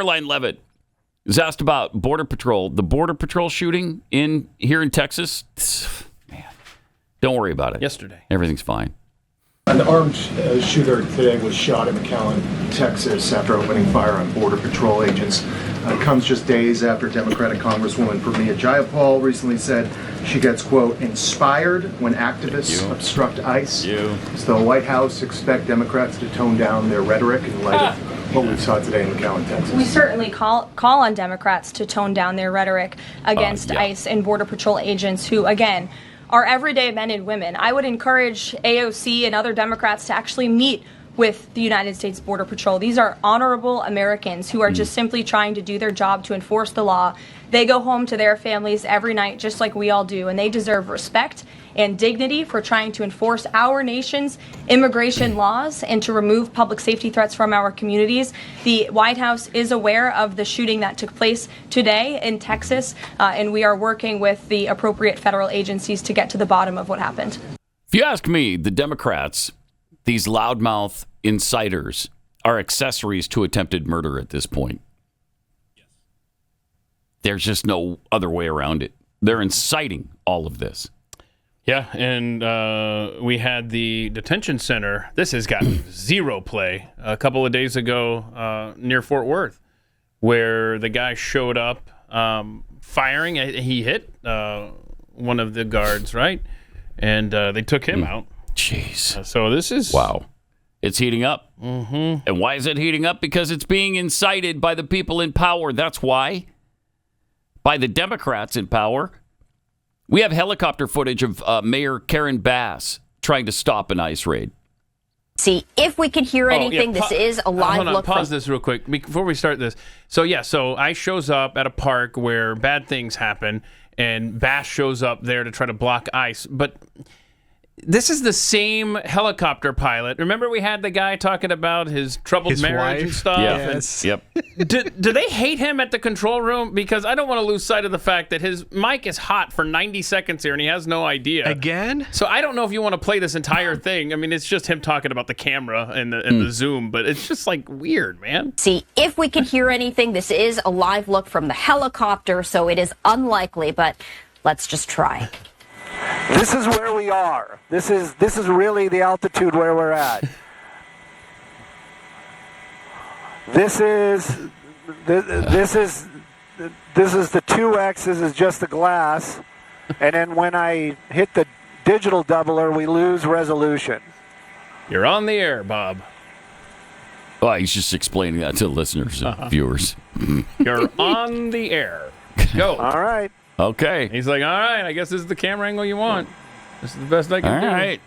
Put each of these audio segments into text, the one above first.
Caroline Levitt was asked about Border Patrol, the Border Patrol shooting here in Texas. Man, don't worry about it. Yesterday. Everything's fine. An armed shooter today was shot in McAllen, Texas, after opening fire on Border Patrol agents. Comes just days after Democratic Congresswoman Pramila Jayapal recently said she gets, quote, inspired when activists obstruct ICE. Does the White House expect Democrats to tone down their rhetoric in light of what we saw today in McAllen, Texas? We certainly call on Democrats to tone down their rhetoric against ICE and Border Patrol agents who, again, are everyday men and women. I would encourage AOC and other Democrats to actually meet with the United States Border Patrol. These are honorable Americans who are just simply trying to do their job to enforce the law. They go home to their families every night just like we all do, and they deserve respect and dignity for trying to enforce our nation's immigration laws and to remove public safety threats from our communities. The White House is aware of the shooting that took place today in Texas, and we are working with the appropriate federal agencies to get to the bottom of what happened. If you ask me, the Democrats, these loudmouth inciters, are accessories to attempted murder at this point. There's just no other way around it. They're inciting all of this. Yeah, and we had the detention center. This has gotten zero play a couple of days ago near Fort Worth, where the guy showed up firing. He hit one of the guards, right? And they took him out. Jeez. So this is... Wow. It's heating up. Mm-hmm. And why is it heating up? Because it's being incited by the people in power. That's why. By the Democrats in power. We have helicopter footage of Mayor Karen Bass trying to stop an ICE raid. See, if we can hear anything, this is a live look. Pause this real quick before we start this. So ICE shows up at a park where bad things happen, and Bass shows up there to try to block ICE. But this is the same helicopter pilot. Remember we had the guy talking about his troubled marriage wife. And stuff? Yeah. Yes. Yep. Do they hate him at the control room? Because I don't want to lose sight of the fact that his mic is hot for 90 seconds here and he has no idea. Again? So I don't know if you want to play this entire thing. I mean, it's just him talking about the camera and the zoom, but it's just like weird, man. See, if we can hear anything, this is a live look from the helicopter, so it is unlikely, but let's just try. This is where we are. This is really the altitude where we're at. This is the 2X. This is just the glass, and then when I hit the digital doubler, we lose resolution. You're on the air, Bob. Well, he's just explaining that to listeners and viewers. You're on the air. Go. All right. Okay. He's like, all right, I guess this is the camera angle you want. This is the best I can do. All right.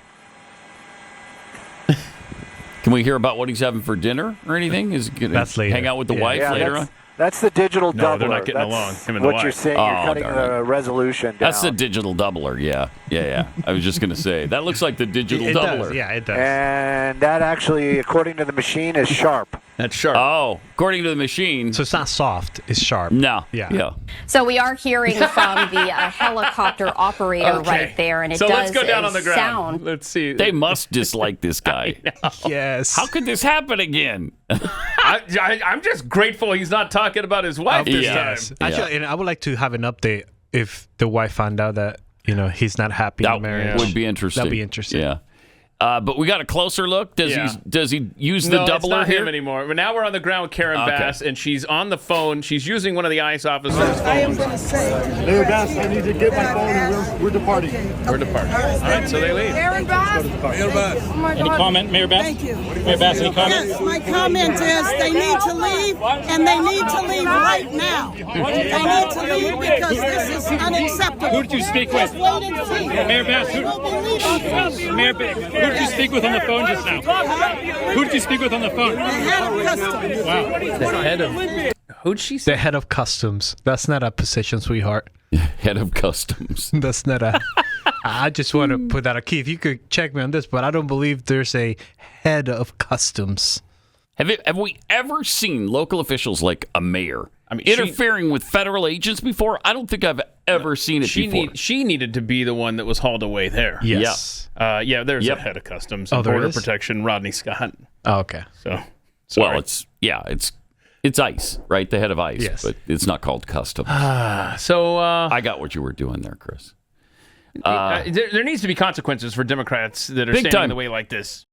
Can we hear about what he's having for dinner or anything? Is he going to hang out with the wife later on? That's the digital doubler. No, they're not getting along. Him and the what wife. You're saying, you're cutting the resolution down. That's the digital doubler, yeah. I was just going to say, that looks like the digital doubler. Does. Yeah, it does. And that actually, according to the machine, is sharp. That's sharp. Oh, according to the machine. So it's not soft, it's sharp. No. Yeah. So we are hearing from the helicopter operator right there, and it so does let's go down on the ground. sound. Let's see. They must dislike this guy. Yes. How could this happen again? I'm just grateful he's not talking about his wife this time. Actually, and I would like to have an update if the wife found out that he's not happy in the marriage. Would be interesting. That'd be interesting. Yeah. But we got a closer look. Does he use the doubler it's not here? him anymore. But now we're on the ground with Karen Bass, and she's on the phone. She's using one of the ICE officers' phones. I am going to say, Mayor Bass, I need to get my phone and we're departing. We're departing. All right, so they leave. Aaron Bass. Mayor Bass. Oh my Any God. comment, Mayor Bass? Thank you. Mayor Bass, any comment? Yes, my comment is they need to leave, and they need to leave right now. They need to leave because this is unacceptable. Who did you speak with? Just wait and see. Mayor Bass, who did you speak with on the phone just now? Who did you speak with on the phone? The head of customs. Wow. The head of... Who'd she say? The head of customs. That's not a position, sweetheart. Head of customs. That's not a... I just want to put that out. Keith, you could check me on this, but I don't believe there's a head of customs. Have we ever seen local officials like a mayor interfering with federal agents before? I don't think I've ever seen it before. She needed to be the one that was hauled away there. Yes. There's a head of customs and there border is? protection, Rodney Scott. Oh, okay. So, sorry. Well, it's It's ICE, right? The head of ICE, Yes. but it's not called customs. So I got what you were doing there, Chris. there needs to be consequences for Democrats that are Big standing time. in the way like this.